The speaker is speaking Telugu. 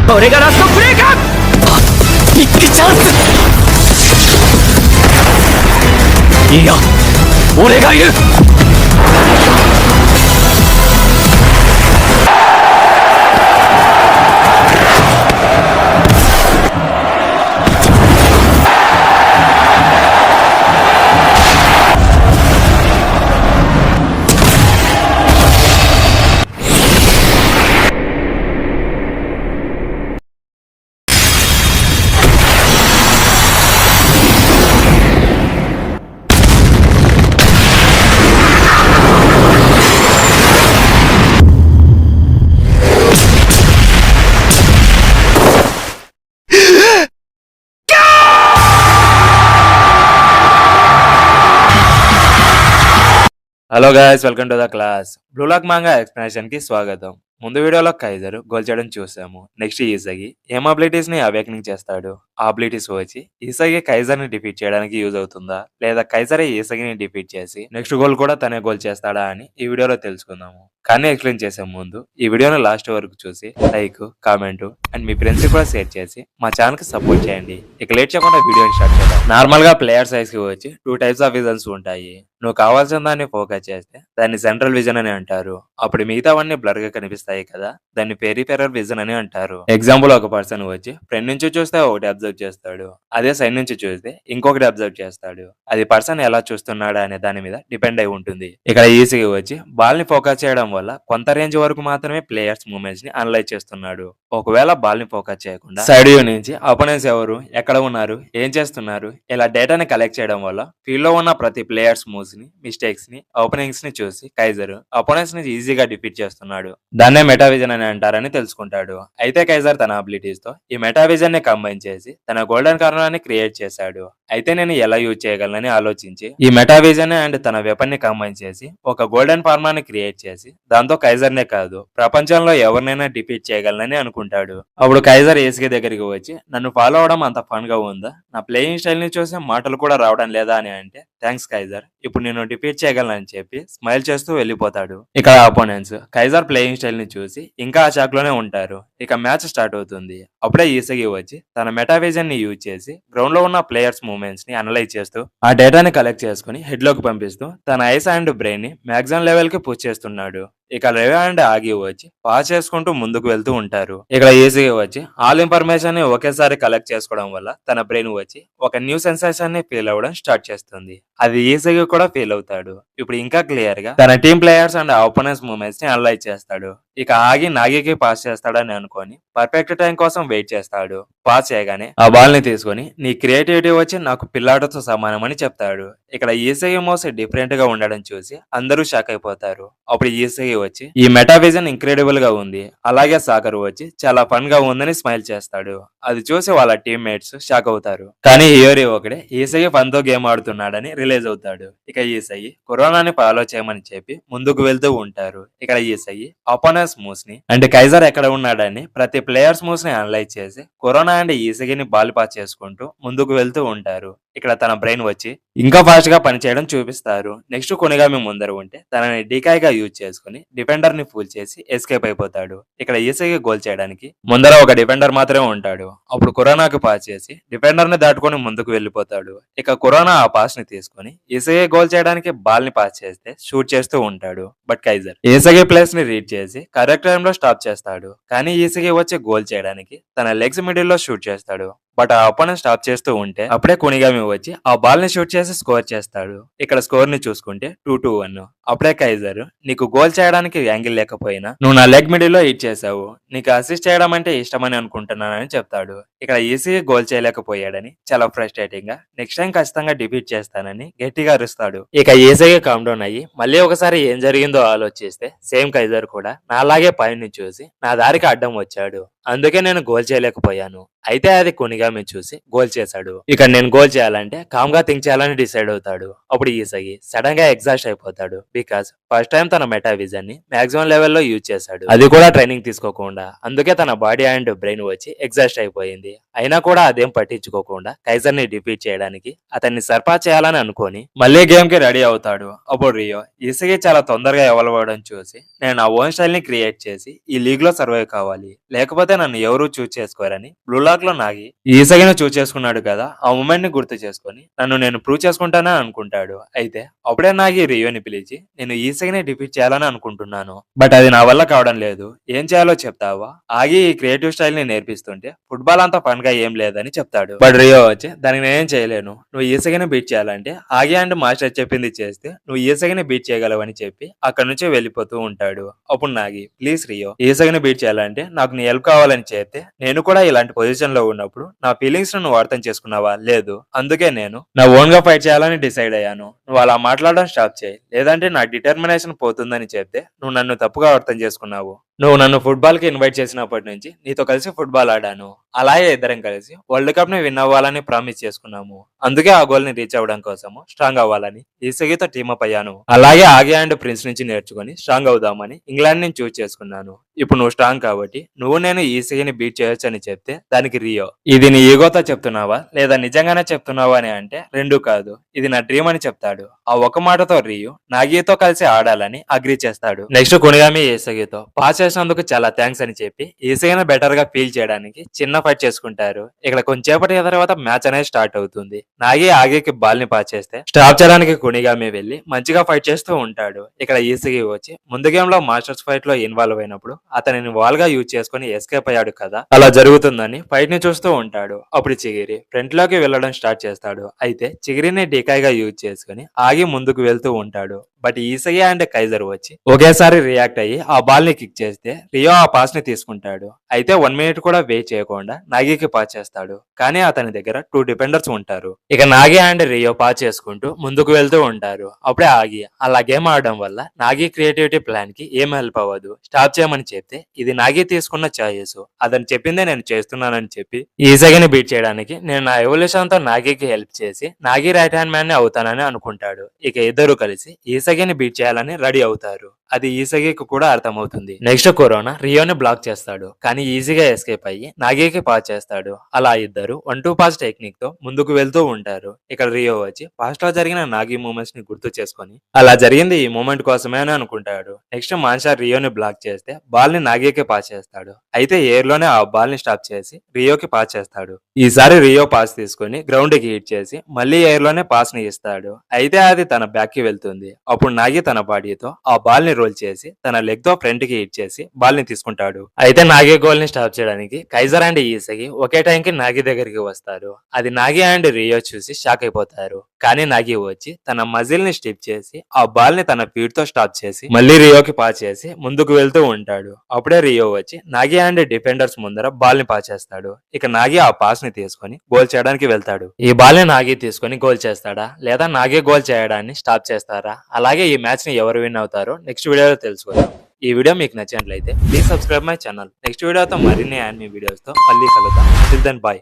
これがラストプレーか。ビッグチャンス。いや、俺がいる。హలో guys, welcome to the class. Blue Lock manga explanation కి స్వాగతం. ముందు వీడియోలో కైజర్ గోల్ చేయడం చూసాము. నెక్స్ట్ ఈసగి ఏం అబిలిటీస్ ని అవేకనింగ్ చేస్తాడు. ఆ అబిలిటీస్ వచ్చి ఈసగి కైజర్ ని డిఫీట్ చేయడానికి యూజ్ అవుతుందా, లేదా కైజరే ఈసగిని డిఫీట్ చేసి నెక్స్ట్ గోల్ కూడా తనే గోల్ చేస్తాడా అని ఈ వీడియోలో తెలుసుకుందాము. కానీ ఎక్స్ప్లెయిన్ చేసే ముందు ఈ వీడియోని లాస్ట్ వరకు చూసి like, comment and me friends కూడా షేర్ చేసి మా ఛానల్ కి సపోర్ట్ చేయండి. ఇక లేట్ చేయకుండా వీడియోని స్టార్ట్ చేద్దాం. నార్మల్ గా ప్లేయర్ సైజ్ కి వచ్చి 2 టైప్స్ ఆఫ్ విజన్స్ ఉంటాయి. నువ్వు కావాల్సిన దాన్ని ఫోకస్ చేస్తే దాన్ని సెంట్రల్ విజన్ అని అంటారు. అప్పుడు మిగతావన్నీ బ్లర్ గా కనిపిస్తాయి కదా, దాన్ని పెరిఫెరల్ విజన్ అని అంటారు. ఎగ్జాంపుల్, ఒక పర్సన్ వచ్చి ఫ్రంట్ నుంచి చూస్తే ఒకటి అబ్జర్వ్ చేస్తాడు, అదే సైడ్ నుంచి చూస్తే ఇంకొకటి అబ్జర్వ్ చేస్తాడు. అది పర్సన్ ఎలా చూస్తున్నాడా అనే దాని మీద డిపెండ్ అయి ఉంటుంది. ఇక్కడ ఈసీగా వచ్చి బాల్ ని ఫోకస్ చేయడం వల్ల కొంత రేంజ్ వరకు మాత్రమే ప్లేయర్స్ మూవ్మెంట్స్ ని అనలైజ్ చేస్తున్నాడు. ఒకవేళ బాల్ ని ఫోకస్ చేయకుండా సైడ్ వ్యూ నుంచి అపోనెంట్స్ ఎవరు, ఎక్కడ ఉన్నారు, ఏం చేస్తున్నారు, ఇలా డేటాని కలెక్ట్ చేయడం వల్ల ఫీల్డ్ లో ఉన్న ప్రతి ప్లేయర్స్ మూవ్స్ ని, మిస్టేక్స్ ని, ఓపెనింగ్స్ ని చూసి కైజర్ అపోనెంట్స్ ని ఈజీగా డిఫీట్ చేస్తున్నాడు. దాన్నే మెటావిజన్ అని అంటారని తెలుసుకుంటాడు. అయితే కైజర్ తన అబిలిటీస్ తో ఈ మెటావిజన్ ని కంబైన్ చేసి తన గోల్డెన్ కార్నర్ ని క్రియేట్ చేశాడు. అయితే నేను ఎలా యూజ్ చేయగలనని ఆలోచించి ఈ మెటావిజన్ అండ్ తన వెపన్ ని కంబైన్ చేసి ఒక గోల్డెన్ ఫార్మర్ ని క్రియేట్ చేసి దాంతో కైజర్ నే కాదు, ప్రపంచంలో ఎవరినైనా డిఫీట్ చేయగలనని అనుకుంటాడు. అప్పుడు కైజర్ ఏసీకి దగ్గరికి వచ్చి, నన్ను ఫాలో అవడం అంత ఫన్ గా ఉందా, నా ప్లేయింగ్ స్టైల్ ని చూసి మాటలు కూడా రావడం లేదా అని అంటే, థ్యాంక్స్ కైజర్, ఇప్పుడు నేను డిఫీట్ చేయగలనని చెప్పి స్మైల్ చేస్తూ వెళ్ళిపోతాడు. ఇక్కడ అపోనెంట్స్ కైజర్ ప్లేయింగ్ స్టైల్ ని చూసి ఇంకా ఆ షాక్ లోనే ఉంటారు. ఇక మ్యాచ్ స్టార్ట్ అవుతుంది. అప్పుడే ఈసగి వచ్చి తన మెటావిజన్ ని యూజ్ చేసి గ్రౌండ్ లో ఉన్న ప్లేయర్స్ మూవ్మెంట్స్ ని అనలైజ్ చేస్తూ ఆ డేటాని కలెక్ట్ చేసుకుని హెడ్ లోకి పంపిస్తూ తన ఐస్ అండ్ బ్రెయిన్ ని మాక్సిమం లెవెల్ కి పుష్ చేస్తున్నాడు. ఇక రేవా అండ్ ఆగి వచ్చి పాస్ చేసుకుంటూ ముందుకు వెళ్తూ ఉంటారు. ఇక్కడ ఈజీగా వచ్చి ఆల్ ఇన్ఫర్మేషన్ ని ఒకేసారి కలెక్ట్ చేసుకోవడం వల్ల తన బ్రెయిన్ వచ్చి ఒక న్యూ సెన్సేషన్ ని ఫీల్ అవ్వడం స్టార్ట్ చేస్తుంది. అది ఈజీగా కూడా ఫీల్ అవుతాడు. ఇప్పుడు ఇంకా క్లియర్ గా తన team players and opponents movements ని అనలైజ్ చేస్తాడు. ఇక ఆగి నాగికి పాస్ చేస్తాడని అనుకొని పర్ఫెక్ట్ టైం కోసం వెయిట్ చేస్తాడు. పాస్ చేయగానే ఆ బాల్ ని తీసుకొని, నీ క్రియేటివిటీ వచ్చి నాకు పిల్లాడితో సమానం అని చెప్తాడు. ఇక్కడ ఈసీఈ మోస్ డిఫరెంట్ గా ఉండడం చూసి అందరూ షాక్ అయిపోతారు. అప్పుడు ఈసీఈ వచ్చి ఈ మెటావిజన్ ఇంక్రెడిబుల్ గా ఉంది, అలాగే సాగర్ వచ్చి చాలా ఫన్ గా ఉందని స్మైల్ చేస్తాడు. అది చూసి వాళ్ళ టీమ్ మేట్స్ షాక్ అవుతారు. కానీ హియోరి ఒకడే ఈసీఈ ఫన్ తో గేమ్ ఆడుతున్నాడని రిలీజ్ అవుతాడు. ఇక ఈసీఈ కరోనాని ఫాలో చేయమని చెప్పి ముందుకు వెళ్తూ ఉంటారు. ఇక్కడ ఈసీఈ అపోనెంట్స్ మూవ్స్ ని అండ్ కైజర్ ఎక్కడ ఉన్నాడని ప్రతి ప్లేయర్స్ మూవ్స్ ని అనలైజ్ చేసి కరోనా అండ్ ఈసగిని బాల్ పాస్ చేసుకుంటూ ముందుకు వెళ్తూ ఉంటారు. ఇక్కడ తన బ్రెయిన్ వచ్చి ఇంకా ఫాస్ట్ గా పనిచేయడం చూపిస్తారు. నెక్స్ట్ కొనిగామి ముందర ఉంటే తనని డీకాయ్ గా యూజ్ చేసుకుని డిఫెండర్ ని ఫూల్ చేసి ఎస్కేప్ అయిపోతాడు. ఇక్కడ ఈసగి గోల్ చేయడానికి ముందర ఒక డిఫెండర్ మాత్రమే ఉంటాడు. అప్పుడు కరోనాకు పాస్ చేసి డిఫెండర్ ని దాటుకొని ముందుకు వెళ్లిపోతాడు. ఇక కరోనా ఆ పాస్ ని తీసుకుని ఈసగి గోల్ చేయడానికి బాల్ ని పాస్ చేస్తే షూట్ చేస్తూ ఉంటాడు. బట్ కైజర్ ఈసగి ప్లేస్ ని రీడ్ చేసి కరెక్ట్ టైం లో స్టాప్ చేస్తాడు. కానీ ఈసగి వచ్చి గోల్ చేయడానికి తన లెగ్స్ మిడిల్ లో షూట్ చేస్తాడు. బట్ ఆ అపోనెంట్ స్టాప్ చేస్తూ ఉంటే అప్పుడే కొనిగామి వచ్చి ఆ బాల్ ని షూట్ చేసి స్కోర్ చేస్తాడు. ఇక్కడ స్కోర్ ని చూసుకుంటే 2-1. అప్పుడే కైజర్, నీకు గోల్ చేయడానికి యాంగిల్ లేకపోయినా నువ్వు నా లెగ్ మిడిల్ లో హిట్ చేసావు, నీకు అసిస్ట్ చేయడం అంటే ఇష్టమని అనుకుంటున్నానని చెప్తాడు. ఇక్కడ ఈసీ గోల్ చేయలేకపోయాడని చాలా ఫ్రస్ట్రేటింగ్ గా నెక్స్ట్ టైం ఖచ్చితంగా డిఫీట్ చేస్తానని గట్టిగా అరుస్తాడు. ఇక ఈసీగా కామ్ డౌన్ అయ్యి మళ్ళీ ఒకసారి ఏం జరిగిందో ఆలోచిస్తే సేమ్ కైజర్ కూడా నాలాగే పైని చూసి నా దారికి అడ్డం వచ్చాడు, అందుకే నేను గోల్ చేయలేకపోయాను. అయితే అది కొనిగామి చూసి గోల్ చేశాడు. ఇక నేను గోల్ చేయాలంటే కామ్ గా థింక్ చేయాలని డిసైడ్ అవుతాడు. అప్పుడు ఈసగి సడన్ గా ఎగ్జాస్ట్ అయిపోతాడు. బికాస్ ఫస్ట్ టైం తన మెటావిజన్ ని మాక్సిమం లెవెల్లో యూజ్ చేశాడు, అది కూడా ట్రైనింగ్ తీసుకోకుండా. అందుకే తన బాడీ అండ్ బ్రెయిన్ వచ్చి ఎగ్జాస్ట్ అయిపోయింది. అయినా కూడా అదేం పట్టించుకోకుండా కైజర్ ని డిఫీట్ చేయడానికి అతన్ని సర్పాస్ చేయాలని అనుకొని మళ్ళీ గేమ్ కి రెడీ అవుతాడు. అప్పుడు రియో ఈసగి చాలా తొందరగా ఎవాల్వ్ అవ్వడం చూసి, నేను నా ఓన్ స్టైల్ ని క్రియేట్ చేసి ఈ లీగ్ లో సర్వైవ్ కావాలి, లేకపోతే లేకపోతే నన్ను ఎవరూ చూజ్ చేసుకోరని బ్లూ లాక్ లో నాగి ఈసగిని చూజ్ చేసుకున్నాడు కదా, ఆ మూమెంట్ ని గుర్తు చేసుకొని నన్ను నేను ప్రూవ్ చేసుకుంటానని అనుకుంటాడు. అయితే అప్పుడే నాగి రియోని పిలిచి నేను ఈసగిని డిఫీట్ చేయాలని అనుకుంటున్నాను, బట్ అది నా వల్ల కావడం లేదు, ఏం చేయాలో చెప్తావా? ఆగి ఈ క్రియేటివ్ స్టైల్ ని నేర్పిస్తుంటే ఫుట్బాల్ అంతా ఫన్ గా ఏం లేదని చెప్తాడు. బట్ రియో వచ్చి దానికి నేనేం చేయలేను, నువ్వు ఈసగిని బీట్ చేయాలంటే ఆగి అండ్ మాస్టర్ చెప్పింది చేస్తే నువ్వు ఈసగిని బీట్ చేయగలవని చెప్పి అక్కడ నుంచి వెళ్ళిపోతూ ఉంటాడు. అప్పుడు నాగి ప్లీజ్ రియో, ఈసగిని బీట్ చేయాలంటే నాకు నీ హెల్ప్ కావాలని చెప్తే నేను కూడా ఇలాంటి పొజిషన్ లో ఉన్నప్పుడు నా ఫీలింగ్స్ నువ్వు అర్థం చేసుకున్నావా? లేదు, అందుకే నేను నా ఓన్ గా ఫైట్ చేయాలని డిసైడ్ అయ్యాను. నువ్వు అలా మాట్లాడడం స్టాప్ చేయి, లేదంటే నా డిటర్మినేషన్ పోతుందని చెప్తే నువ్వు నన్ను తప్పుగా అర్థం చేసుకున్నావు. నువ్వు నన్ను ఫుట్బాల్ కి ఇన్వైట్ చేసినప్పటి నుంచి నీతో కలిసి ఫుట్బాల్ ఆడాను, అలాగే ఇద్దరం కలిసి వరల్డ్ కప్ ని విన్ అవ్వాలని ప్రామిస్ చేసుకున్నాము. అందుకే ఆ గోల్ ని రీచ్ అవ్వడం కోసము స్ట్రాంగ్ అవ్వాలని ఈసగితో టీమప్ అయ్యాను. అలాగే ఆగే అండ్ ప్రిన్స్ నుంచి నేర్చుకుని స్ట్రాంగ్ అవుదామని ఇంగ్లాండ్ ని చూస్ చేసుకున్నాను. ఇప్పుడు నువ్వు స్ట్రాంగ్ కాబట్టి నువ్వు నేను ఈసగిని బీట్ చేయొచ్చు అని చెప్తే దానికి రియో ఇది నీ ఈగోతో చెప్తున్నావా లేదా నిజంగానే చెప్తున్నావా అని అంటే రెండు కాదు, ఇది నా డ్రీమ్ అని చెప్తాడు. ఆ ఒక మాటతో రియో నాగితో కలిసి ఆడాలని అగ్రీ చేస్తాడు. నెక్స్ట్ కొనిగామి ఈసగితో పాస్ చేసినందుకు చాలా థ్యాంక్స్ అని చెప్పి ఈసగిని బెటర్ గా ఫీల్ చేయడానికి చిన్న ఫైట్ చేసుకుంటారు. ఇక్కడ కొంచెంసేపటి తర్వాత మ్యాచ్ అనేది స్టార్ట్ అవుతుంది. నాగి ఆగికి బాల్ ని పాస్ చేస్తే స్టాప్ చేయడానికి కొనిగామి వెళ్లి మంచిగా ఫైట్ చేస్తూ ఉంటాడు. ఇక్కడ ఈసగి వచ్చి ముందు గేమ్ లో మాస్టర్స్ ఫైట్ లో ఇన్వాల్వ్ అయినప్పుడు అతనిని వాల్ గా యూజ్ చేసుకుని ఎస్కేప్ అయ్యాడు కదా, అలా జరుగుతుందని ఫైట్ ని చూస్తూ ఉంటాడు. అప్పుడు చిగిరి ఫ్రంట్ లోకి వెళ్ళడం స్టార్ట్ చేస్తాడు. అయితే చిగిరిని డికాయ్ గా యూజ్ చేసుకుని ఆగి ముందుకు వెళ్తూ ఉంటాడు. బట్ ఈసగి అండ్ కైజర్ వచ్చి ఒకేసారి రియాక్ట్ అయ్యి ఆ బాల్ ని కిక్ చేస్తే రియో ఆ పాస్ ని తీసుకుంటాడు. అయితే 1 మినిట్ కూడా వెయిట్ చేయకుండా నాగికి పాస్ చేస్తాడు. కానీ అతని దగ్గర 2 డిఫెండర్స్ ఉంటారు. ఇక నాగి అండ్ రియో పాస్ చేసుకుంటూ ముందుకు వెళ్తూ ఉంటారు. అప్పుడే ఆగి అలా గేమ్ ఆడడం వల్ల నాగి క్రియేటివిటీ ప్లాన్ కి ఏం హెల్ప్ అవ్వదు, స్టాప్ చేయమని చెప్తే ఇది నాగి తీసుకున్న చాయిస్, అతను చెప్పిందే నేను చేస్తున్నానని చెప్పి ఈసగిని బీట్ చేయడానికి నేను నా ఎవల్యూషన్ తో నాగికి హెల్ప్ చేసి నాగి రైట్ హ్యాండ్ మ్యాన్ ని అవుతానని అనుకుంటాడు. ఇక ఇద్దరు కలిసి ఈసగిని బీట్ చేయాలని రెడీ అవుతారు. అది ఈసగికి కూడా అర్థమవుతుంది. నెక్స్ట్ కొరోనా రియోని బ్లాక్ చేస్తాడు, కానీ ఈజీగా ఎస్కేప్ అయ్యి నాగికి పాస్ చేస్తాడు. అలా ఇద్దరు 1-2 పాస్ టెక్నిక్ తో ముందుకు వెళ్తూ ఉంటారు. ఇక్కడ రియో వచ్చి పాస్ట్ లో జరిగిన నాగి మూమెంట్స్ ని గుర్తు చేసుకొని అలా జరిగింది ఈ మూమెంట్ కోసమే అని అనుకుంటాడు. నెక్స్ట్ మాన్షా రియోని బ్లాక్ చేస్తే బాల్ ని నాగికి పాస్ చేస్తాడు. అయితే ఎయిర్ లోనే ఆ బాల్ ని స్టాప్ చేసి రియోకి పాస్ చేస్తాడు. ఈసారి రియో పాస్ తీసుకుని గ్రౌండ్ కి హిట్ చేసి మళ్ళీ ఎయిర్ లోనే పాస్ ని ఇస్తాడు. అయితే అది తన బ్యాక్ కి వెళ్తుంది. అప్పుడు నాగి తన బాడీతో ఆ బాల్ ని రోల్ చేసి తన లెగ్ తో ఫ్రంట్ కి హిట్ చేసి బాల్ ని తీసుకుంటాడు. అయితే నాగి గోల్ ని స్టాప్ చేయడానికి కైజర్ అండ్ ఈసగి ఒకే టైం కి నాగి దగ్గరికి వస్తారు. అది నాగి అండ్ రియో చూసి షాక్ అయిపోతారు. కానీ నాగి వచ్చి తన మజిల్ ని స్టిప్ చేసి ఆ బాల్ ని తన ఫీట్ తో స్టాప్ చేసి మళ్ళీ రియోకి పాస్ చేసి ముందుకు వెళ్తూ ఉంటాడు. అప్పుడే రియో వచ్చి నాగి అండ్ డిఫెండర్స్ ముందర బాల్ ని పాస్ చేస్తాడు. ఇక నాగి ఆ పాస్ ని తీసుకొని గోల్ చేయడానికి వెళ్తాడు. ఈ బాల్ ని నాగి తీసుకొని గోల్ చేస్తాడా లేదా నాగి గోల్ చేయడాన్ని స్టాప్ చేస్తారా? అలాగే ఈ మ్యాచ్ ని ఎవరు విన్ అవుతారో నెక్స్ట్ వీడియోలో తెలుసుకుందాం. ఈ వీడియో మీకు నచ్చినట్లయితే please subscribe my channel. Next వీడియోతో మరిన్ని యానిమే వీడియోస్ తో మళ్ళీ కలుద్దాం. Till then by.